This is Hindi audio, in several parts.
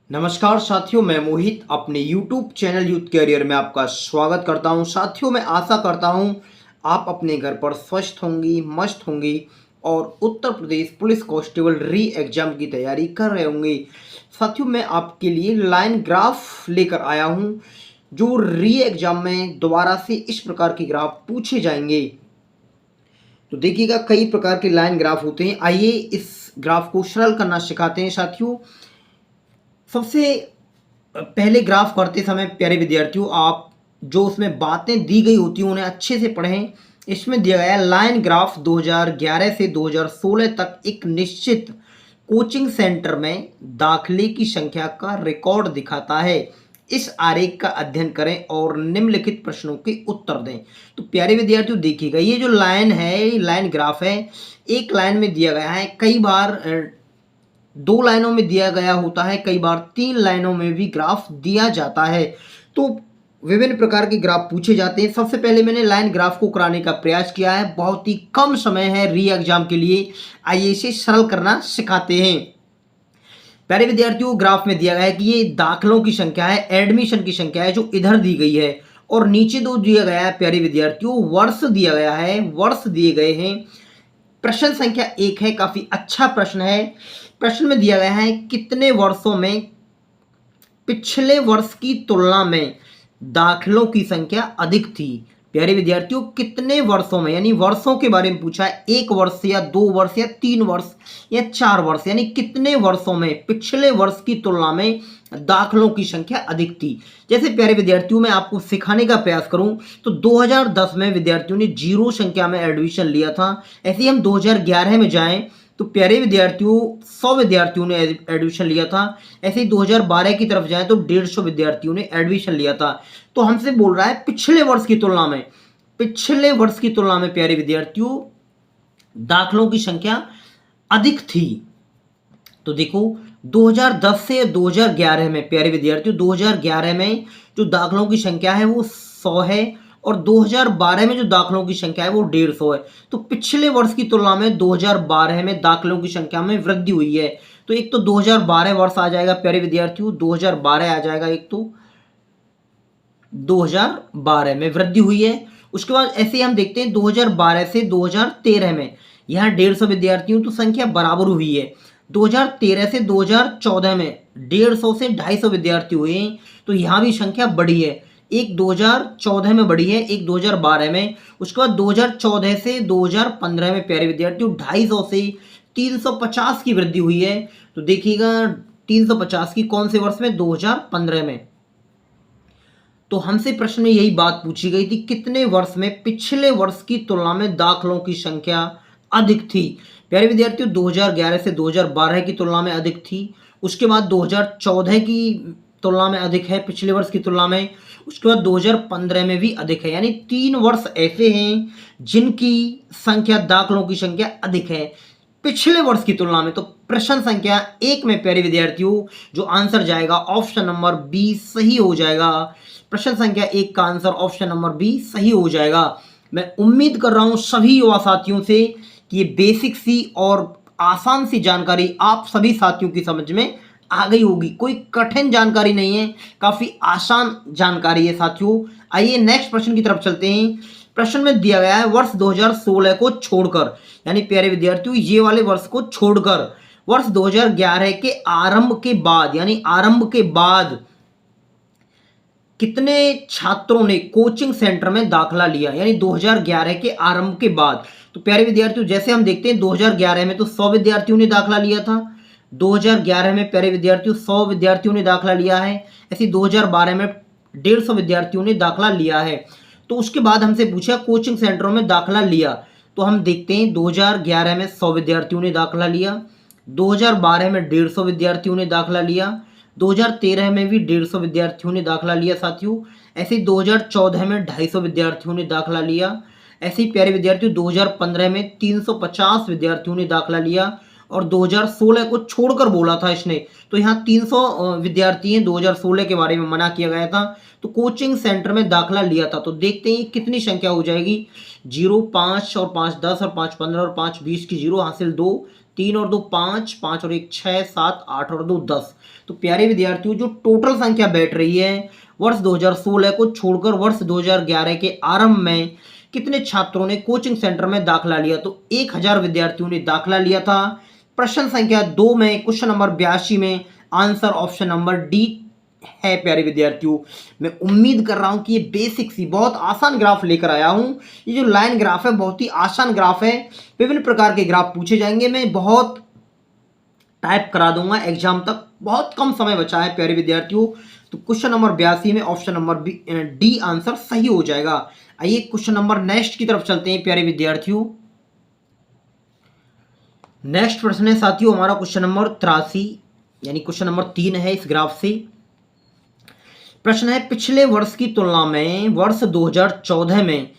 नमस्कार साथियों, मैं मोहित अपने YouTube चैनल यूथ कैरियर में आपका स्वागत करता हूं। साथियों, मैं आशा करता हूं आप अपने घर पर स्वस्थ होंगी, मस्त होंगी और उत्तर प्रदेश पुलिस कांस्टेबल री एग्ज़ाम की तैयारी कर रहे होंगे। साथियों, मैं आपके लिए लाइन ग्राफ लेकर आया हूं, जो री एग्ज़ाम में दोबारा से इस प्रकार के ग्राफ पूछे जाएंगे। तो देखिएगा, कई प्रकार के लाइन ग्राफ होते हैं। आइए इस ग्राफ को सरल करना सिखाते हैं साथियों। सबसे पहले ग्राफ करते समय प्यारे विद्यार्थियों, आप जो उसमें बातें दी गई होती हैं उन्हें अच्छे से पढ़ें। इसमें दिया गया लाइन ग्राफ 2011 से 2016 तक एक निश्चित कोचिंग सेंटर में दाखिले की संख्या का रिकॉर्ड दिखाता है। इस आरेख का अध्ययन करें और निम्नलिखित प्रश्नों के उत्तर दें। तो प्यारे विद्यार्थियों, देखिएगा, ये जो लाइन है, ये लाइन ग्राफ है, एक लाइन में दिया गया है। कई बार दो लाइनों में दिया गया होता है, कई बार तीन लाइनों में भी ग्राफ दिया जाता है। तो विभिन्न प्रकार के ग्राफ पूछे जाते हैं। सबसे पहले मैंने लाइन ग्राफ को कराने का प्रयास किया है। बहुत ही कम समय है री एग्जाम के लिए, आइए इसे सरल करना सिखाते हैं। प्यारे विद्यार्थियों, ग्राफ में दिया गया है कि ये दाखिलों की संख्या है, एडमिशन की संख्या है जो इधर दी गई है, और नीचे दो दिया गया है प्यारे विद्यार्थियों, वर्ष दिया गया है, वर्ष दिए गए हैं। प्रश्न संख्या 1 है, काफी अच्छा प्रश्न है। प्रश्न में दिया गया है कितने वर्षों में पिछले वर्ष की तुलना में दाखिलों की संख्या अधिक थी। प्यारे विद्यार्थियों, कितने वर्षों में, यानी वर्षों के बारे में पूछा है। 1 वर्ष या 2 वर्ष या 3 वर्ष या 4 वर्ष, यानी कितने वर्षों में पिछले वर्ष की तुलना में दाखिलों की संख्या अधिक थी। जैसे प्यारे विद्यार्थियों, मैं आपको सिखाने का प्रयास करूं तो 2010 में विद्यार्थियों ने 0 संख्या में एडमिशन लिया था। ऐसे ही हम 2011 में जाएं तो प्यारे विद्यार्थियों 100 विद्यार्थियों ने एडमिशन लिया था। ऐसे ही 2012 की तरफ जाएं तो 150 विद्यार्थियों ने एडमिशन लिया था। तो हमसे बोल रहा है पिछले वर्ष की तुलना में, पिछले वर्ष की तुलना में प्यारे विद्यार्थियों दाखिलों की संख्या अधिक थी। तो देखो, 2010 से 2011 में प्यारे विद्यार्थियों, 2011 में जो दाखिलों की संख्या है वो 100 है, और 2012 में जो दाखिलों की संख्या है वो 150 है। तो पिछले वर्ष की तुलना में 2012 में दाखिलों की संख्या में वृद्धि हुई है। तो एक तो 2012 वर्ष आ जाएगा प्यारे विद्यार्थियों, 2012 आ जाएगा, एक तो 2012 में वृद्धि हुई है। उसके बाद ऐसे ही हम देखते हैं 2012 से 2013 में, यहाँ 150 विद्यार्थियों तो संख्या बराबर हुई है। 2013 से 2014 में 150 से 250 विद्यार्थी हुए हैं, तो यहाँ भी संख्या बढ़ी है। एक 2014 में बढ़ी है, एक 2012 में। उसके बाद 2014 से 2015 में प्यारे विद्यार्थियों 250 से 350 की वृद्धि हुई है। तो देखिएगा 350 की कौन से वर्ष में, 2015 में। तो हमसे प्रश्न में यही बात पूछी गई थी, कितने वर्ष में पिछले वर्ष की तुलना में दाखिलों की संख्या अधिक थी। प्यारे विद्यार्थियों, 2011 से 2012 की तुलना में अधिक थी। उसके बाद 2014 की तुलना में अधिक है पिछले वर्ष की तुलना में। उसके बाद 2015 में भी अधिक है, यानी 3 वर्ष ऐसे हैं जिनकी संख्या, दाखिलों की संख्या अधिक है पिछले वर्ष की तुलना में। तो प्रश्न संख्या 1 में प्यारे विद्यार्थियों जो आंसर जाएगा ऑप्शन नंबर बी सही हो जाएगा। प्रश्न संख्या 1 का आंसर ऑप्शन नंबर बी सही हो जाएगा। मैं उम्मीद कर रहा हूं सभी युवा साथियों से कि ये बेसिक सी और आसान सी जानकारी आप सभी साथियों की समझ में आ गई होगी। कोई कठिन जानकारी नहीं है, काफी आसान जानकारी है साथियों। आइए नेक्स्ट प्रश्न की तरफ चलते हैं। प्रश्न में दिया गया है वर्ष 2016 को छोड़कर, यानी प्यारे विद्यार्थियों ये वाले वर्ष को छोड़कर वर्ष 2011 के आरंभ के बाद, यानी आरंभ के बाद कितने छात्रों ने कोचिंग सेंटर में दाखिला लिया, यानी 2011 के आरंभ के बाद। तो प्यारे विद्यार्थियों जैसे हम देखते हैं 2011 में तो 100 विद्यार्थियों ने दाखिला लिया था। 2011 में प्यारे विद्यार्थियों 100 विद्यार्थियों ने दाखिला लिया है। ऐसे 2012 में 150 विद्यार्थियों ने दाखिला लिया है। तो उसके बाद हमसे पूछा कोचिंग सेंटरों में दाखिला लिया, तो हम देखते हैं 2011 में 100 विद्यार्थियों ने दाखिला लिया, 2012 में 150 विद्यार्थियों ने दाखिला लिया, 2013 में भी 150 विद्यार्थियों ने दाखिला लिया साथियों। ऐसे ही 2014 में 250 विद्यार्थियों ने दाखिला लिया। ऐसे ही प्यारे विद्यार्थियों 2015 में 350 विद्यार्थियों ने दाखिला लिया, और 2016 को छोड़कर बोला था इसने, तो यहाँ 300 विद्यार्थी हैं। 2016 के बारे में मना किया गया था, तो कोचिंग सेंटर में दाखिला लिया था। तो देखते हैं कितनी संख्या हो जाएगी। 0, 5 और 5 10 और 5 15 और 5 20 की 0 हासिल 2, 3 और 2 5, 5 और 1 6, 7, 8 और 2 10। तो प्यारे विद्यार्थियों, जो टोटल संख्या बैठ रही है वर्ष 2016 को छोड़कर वर्ष 2011 के आरंभ में कितने छात्रों ने कोचिंग सेंटर में दाखिला लिया? तो 1000 विद्यार्थियों ने दाखिला लिया था। प्रश्न संख्या 2 में क्वेश्चन नंबर 82 में आंसर ऑप्शन नंबर डी है। प्यारे विद्यार्थियों, मैं उम्मीद कर रहा हूं कि ये बेसिक सी बहुत आसान ग्राफ लेकर आया हूं। ये जो लाइन ग्राफ है बहुत ही आसान ग्राफ है। विभिन्न प्रकार के ग्राफ पूछे जाएंगे, मैं बहुत टाइप करा दूंगा एग्जाम तक, बहुत कम समय बचा है प्यारे विद्यार्थियों। तो क्वेश्चन नंबर 82 में ऑप्शन नंबर डी आंसर सही हो जाएगा। आइए क्वेश्चन नंबर नेक्स्ट की तरफ चलते हैं प्यारे विद्यार्थियों। नेक्स्ट प्रश्न है साथियों हमारा क्वेश्चन नंबर 83, यानी क्वेश्चन नंबर 3 है इस ग्राफ से। प्रश्न है पिछले वर्ष की तुलना में वर्ष 2014 में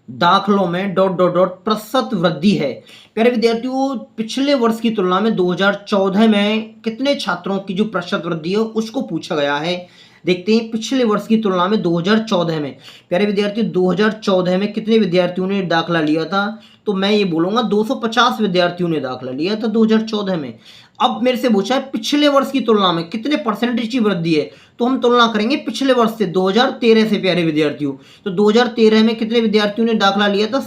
दाखिलों में डॉट डॉट डॉट प्रतिशत वृद्धि है। प्यारे विद्यार्थियों, पिछले वर्ष की तुलना में 2014 में कितने छात्रों की जो प्रतिशत वृद्धि है उसको पूछा गया है। देखते हैं पिछले वर्ष की तुलना में 2014 में। प्यारे विद्यार्थियों, 2014 में कितने विद्यार्थियों ने दाखिला लिया था? तो मैं ये बोलूंगा 250 विद्यार्थियों ने दाखिला लिया था 2014 में। अब मेरे से पूछा है पिछले वर्ष की तुलना में कितने परसेंटेज की वृद्धि है, तो हम तुलना करेंगे पिछले वर्ष से 2013 से। प्यारे विद्यार्थियों, तो 2013 में कितने विद्यार्थियों ने दाखिला लिया था?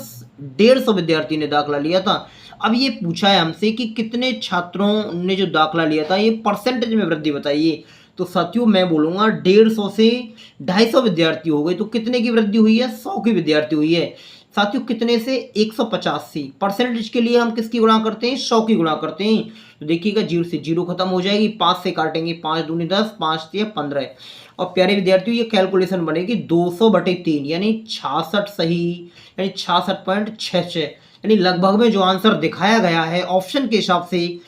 150 विद्यार्थी ने दाखिला लिया था। अब ये पूछा है हमसे कि कितने छात्रों ने जो दाखिला लिया था ये परसेंटेज में वृद्धि बताइए। तो साथियों मैं बोलूंगा 150 से 250 विद्यार्थी हो गए। तो कितने की वृद्धि हुई है? 100 की विद्यार्थी हुई है। साथियों कितने से? 150 से। परसेंटेज के लिए हम किसकी गुणा करते हैं? 100 की गुणा करते हैं। तो देखिएगा 0 से 0 खत्म हो जाएगी, 5 से काटेंगे, 5 दूनी 10, 5 3 15। और प्यारे विद्यार्थियों ये कैलकुलेशन बनेगी 200/3 यानी 66 सही, यानी 66.66, यानी लगभग में जो आंसर दिखाया गया है ऑप्शन के हिसाब से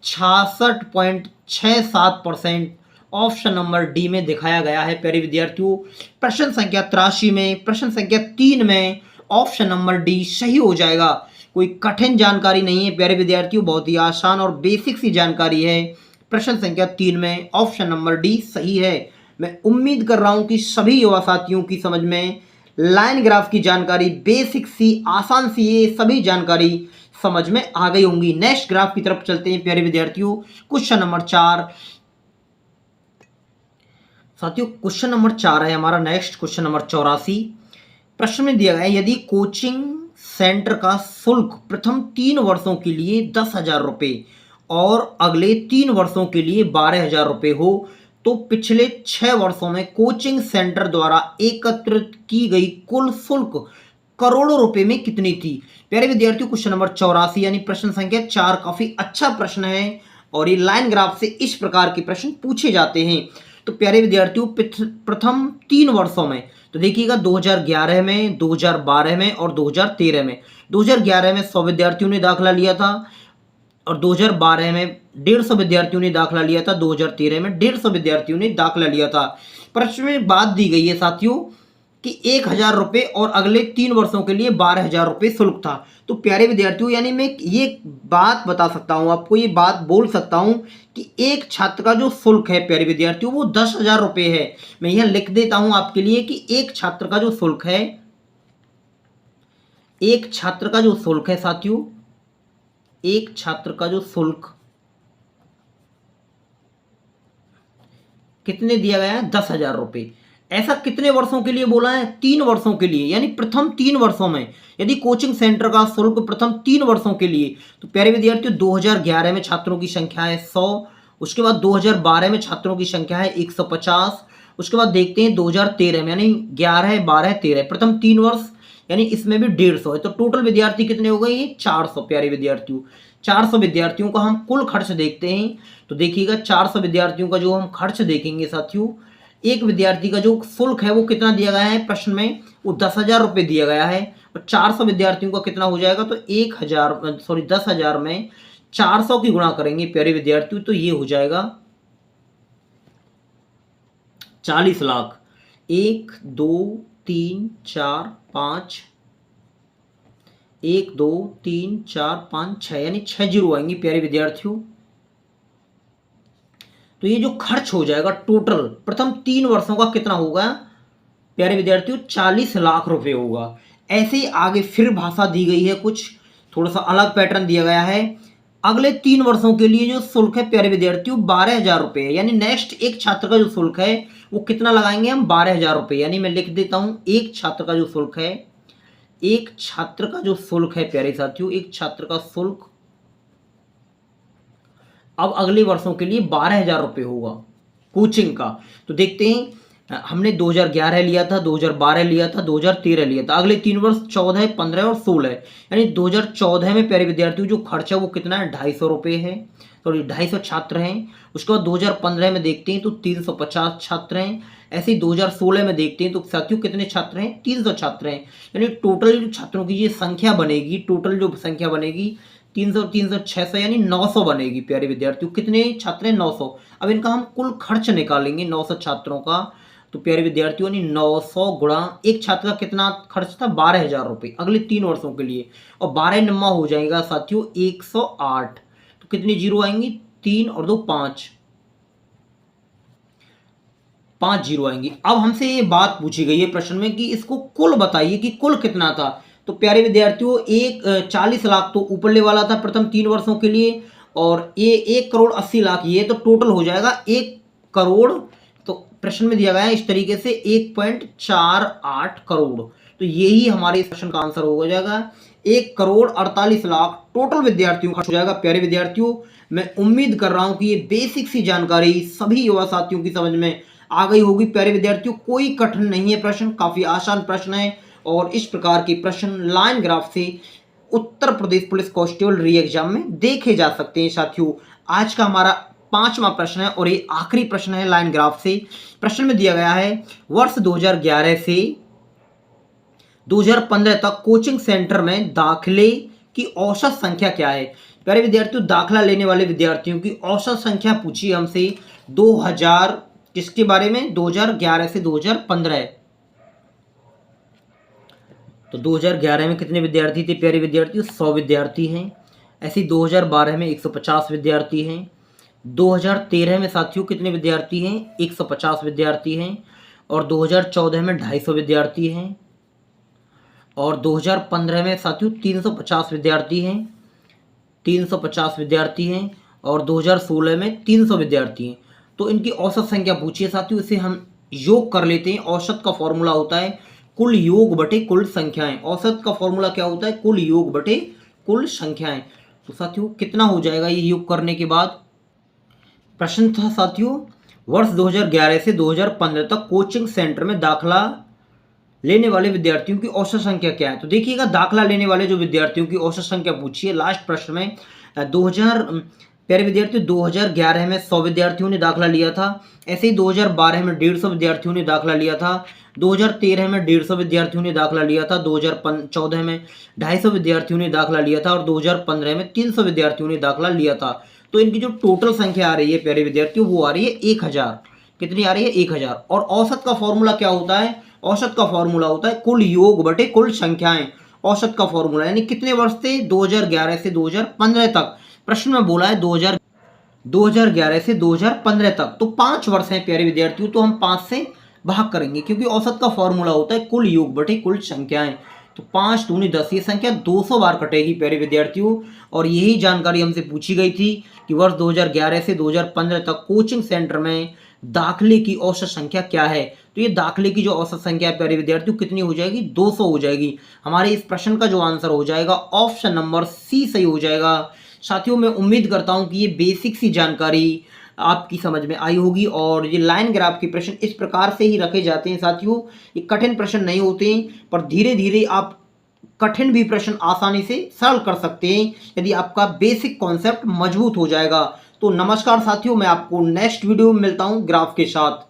66.67% ऑप्शन नंबर डी में दिखाया गया है। प्यारे विद्यार्थियों, प्रश्न संख्या 83 में प्रश्न संख्या 3 में ऑप्शन नंबर डी सही हो जाएगा। कोई कठिन जानकारी नहीं है प्यारे विद्यार्थियों, बहुत ही आसान और बेसिक सी जानकारी है। प्रश्न संख्या 3 में ऑप्शन नंबर डी सही है। मैं उम्मीद कर रहा हूं कि सभी युवा साथियों की समझ में लाइन ग्राफ की जानकारी बेसिक सी आसान सी ये सभी जानकारी समझ में आ गई होंगी। नेक्स्ट ग्राफ की तरफ चलते हैं प्यारे विद्यार्थियों। क्वेश्चन नंबर 4 साथियों, क्वेश्चन नंबर 4 है हमारा नेक्स्ट क्वेश्चन नंबर 84। प्रश्न में दिया गया है यदि कोचिंग सेंटर का शुल्क प्रथम 3 वर्षों के लिए 10,000 रुपये और अगले 3 वर्षों के लिए 12,000 रुपये हो तो पिछले 6 वर्षों में कोचिंग सेंटर द्वारा एकत्रित की गई कुल शुल्क करोड़ों रुपए में कितनी थी? प्यारे विद्यार्थियों, क्वेश्चन नंबर 84 यानी प्रश्न संख्या 4 काफी अच्छा प्रश्न है और ये लाइन ग्राफ से इस प्रकार के प्रश्न पूछे जाते हैं। तो प्यारे विद्यार्थियों, प्रथम 3 वर्षों में तो देखिएगा 2011 में, 2012 में और 2013 में। 2011 में 100 विद्यार्थियों ने दाखिला लिया था और 2012 में 150 विद्यार्थियों ने दाखिला लिया था, 2013 में 150 विद्यार्थियों ने दाखिला लिया था। प्रश्न में बात दी गई है साथियों कि 1,000 रुपये और अगले 3 वर्षों के लिए 12,000 रुपये शुल्क था। तो प्यारे विद्यार्थियों, यानी मैं ये बात बता सकता हूँ आपको, ये बात बोल सकता हूँ कि एक छात्र का जो शुल्क है प्यारे विद्यार्थियों वो 10,000 रुपये है। मैं यह लिख देता हूँ आपके लिए कि एक छात्र का जो शुल्क है, एक छात्र का जो शुल्क है साथियों, एक छात्र का जो शुल्क कितने दिया गया है? 10,000 रुपये। ऐसा कितने वर्षों के लिए बोला है? 3 वर्षों के लिए, यानी प्रथम 3 वर्षों में यदि कोचिंग सेंटर का शुल्क प्रथम 3 वर्षों के लिए। तो प्यारे विद्यार्थियों 2011 में छात्रों की संख्या है 100, उसके बाद 2012 में छात्रों की संख्या है 150, उसके बाद देखते हैं 2013 में, यानी 11 12 13 प्रथम 3 वर्ष, यानी इसमें भी 150 है। तो टोटल विद्यार्थी कितने हो गए? 400। प्यारे विद्यार्थियों 400 विद्यार्थियों का हम कुल खर्च देखते हैं। तो देखिएगा 400 विद्यार्थियों का जो हम खर्च देखेंगे साथियों, एक विद्यार्थी का जो शुल्क है वो कितना दिया गया है प्रश्न में? वो 10,000 रुपये दिया गया है। और 400 विद्यार्थियों का कितना हो जाएगा? तो 10,000 में 400 की गुणा करेंगे प्यारे विद्यार्थियों, तो ये हो जाएगा 40 लाख। 1 2 3 4 5, 1 2 3 4 5 6, यानी 6 जीरो आएंगी प्यारे विद्यार्थियों। तो ये जो खर्च हो जाएगा टोटल प्रथम 3 वर्षों का कितना होगा प्यारे विद्यार्थियों? 40 लाख रुपए होगा। ऐसे ही आगे फिर भाषा दी गई है, कुछ थोड़ा सा अलग पैटर्न दिया गया है। अगले 3 वर्षों के लिए जो शुल्क है प्यारे विद्यार्थियों 12,000 रुपये है। यानी नेक्स्ट एक छात्र का जो शुल्क है वो कितना लगाएंगे हम 12,000 रुपये। यानी मैं लिख देता हूं एक छात्र का जो शुल्क है, एक छात्र का जो शुल्क है प्यारे साथियों, एक छात्र का शुल्क अब अगले वर्षों के लिए 12,000 रुपये होगा कोचिंग का। तो देखते हैं, हमने 2011 लिया था, 2012 लिया था, 2013 लिया था। अगले 3 वर्ष 14, 15 और 16 है। यानी 2014 में प्यारे विद्यार्थियों जो खर्चा वो कितना है 250 रुपये है, तो 250 छात्र हैं। उसके बाद 2015 में देखते हैं तो 350 छात्र हैं। ऐसे ही 2016 में देखते हैं तो साथियों कितने छात्र हैं 300 छात्र हैं। यानी टोटल जो छात्रों की ये संख्या बनेगी, टोटल जो संख्या बनेगी 300 300 600 यानी 900 बनेगी प्यारे विद्यार्थियों। कितने छात्र हैं 900। अब इनका हम कुल खर्च निकालेंगे 900 छात्रों का। तो प्यारे विद्यार्थियों ने 900 गुणा एक छात्र का कितना खर्च था 12,000 रुपये अगले 3 वर्षों के लिए, और 12 नम्मा हो जाएगा साथियों 108। तो कितनी जीरो आएंगी 3 और 2 5, 5 जीरो आएंगी। अब हमसे ये बात पूछी गई है प्रश्न में कि इसको कुल बताइए कि कुल कितना था। तो प्यारे विद्यार्थियों 40 लाख तो ऊपरले वाला था प्रथम 3 वर्षों के लिए, और ये 1,80,00,000 ये तो टोटल हो जाएगा 1 करोड़। तो प्रश्न में दिया गया है इस तरीके से 1.48 करोड़। तो यही हमारे इस प्रश्न का आंसर हो जाएगा 1,48,00,000 टोटल विद्यार्थियों खर्च हो जाएगा। प्यारे विद्यार्थियों मैं उम्मीद कर रहा हूं कि ये बेसिक सी जानकारी सभी युवा साथियों की समझ में आ गई होगी। प्यारे विद्यार्थियों कोई कठिन नहीं है प्रश्न, काफी आसान प्रश्न है, और इस प्रकार के प्रश्न लाइन ग्राफ से उत्तर प्रदेश पुलिस कांस्टेबल री एग्जाम में देखे जा सकते हैं। साथियों आज का हमारा 5वां प्रश्न है और ये आखिरी प्रश्न है लाइन ग्राफ से। प्रश्न में दिया गया है वर्ष 2011 से 2015 तक कोचिंग सेंटर में दाखिले की औसत संख्या क्या है। प्यारे विद्यार्थियों दाखिला लेने वाले विद्यार्थियों की औसत संख्या पूछी हमसे 2000 किसके बारे में 2011 से 2015। तो 2011 में कितने विद्यार्थी थे प्यारे विद्यार्थियों 100 विद्यार्थी हैं। ऐसे ही 2012 में 150 विद्यार्थी हैं। 2013 में साथियों कितने विद्यार्थी हैं 150 विद्यार्थी हैं। और 2014 में 250 विद्यार्थी हैं। और 2015 में साथियों 350 विद्यार्थी हैं, 350 विद्यार्थी हैं। और 2016 में 300 विद्यार्थी हैं। तो इनकी औसत संख्या पूछी है साथियों, इसे हम योग कर लेते हैं। औसत का फॉर्मूला होता है कुल योग बटे कुल संख्याएं। औसत का फॉर्मूला क्या होता है कुल योग बटे कुल संख्याएं। तो साथियों कितना हो जाएगा ये योग करने के बाद। प्रश्न था साथियों वर्ष 2011 से 2015 तक कोचिंग सेंटर में दाखिला लेने वाले विद्यार्थियों की औसत संख्या क्या है। तो देखिएगा दाखिला लेने वाले जो विद्यार्थियों की औसत संख्या पूछी है लास्ट प्रश्न में 2000 प्यारे विद्यार्थियों 2011 में 100 विद्यार्थियों ने दाखिला लिया था। ऐसे ही 2012 में 150 विद्यार्थियों ने दाखिला लिया था। 2013 में 150 विद्यार्थियों ने दाखिला लिया था। 2014 में 250 विद्यार्थियों ने दाखिला लिया था। और 2015 में 300 विद्यार्थियों ने दाखिला लिया था। तो इनकी जो टोटल संख्या आ रही है प्यारे विद्यार्थियों वो आ रही है 1000। कितनी आ रही है 1000। और औसत का फॉर्मूला क्या होता है, औसत का फॉर्मूला होता है कुल योग बटे कुल संख्याएं। औसत का फॉर्मूला यानी कितने वर्ष थे 2011 से 2015 तक। प्रश्न में बोला है 2011 से 2015 तक, तो 5 वर्ष हैं प्यारे विद्यार्थियों। तो हम 5 से भाग करेंगे क्योंकि औसत का फॉर्मूला होता है कुल योग बटे कुल संख्याएं। तो 5 दूनी 10 ये संख्या 200 बार कटेगी प्यारे विद्यार्थियों। और यही जानकारी हमसे पूछी गई थी कि वर्ष 2011 से 2015 तक कोचिंग सेंटर में दाखिले की औसत संख्या क्या है। तो ये दाखिले की जो औसत संख्या है प्यारे विद्यार्थियों कितनी हो जाएगी 200 हो जाएगी। हमारे इस प्रश्न का जो आंसर हो जाएगा ऑप्शन नंबर सी सही हो जाएगा। साथियों मैं उम्मीद करता हूं कि ये बेसिक सी जानकारी आपकी समझ में आई होगी। और ये लाइन ग्राफ के प्रश्न इस प्रकार से ही रखे जाते हैं साथियों, ये कठिन प्रश्न नहीं होते हैं, पर धीरे धीरे आप कठिन भी प्रश्न आसानी से सरल कर सकते हैं यदि आपका बेसिक कॉन्सेप्ट मजबूत हो जाएगा। तो नमस्कार साथियों, मैं आपको नेक्स्ट वीडियो में मिलता हूं ग्राफ के साथ।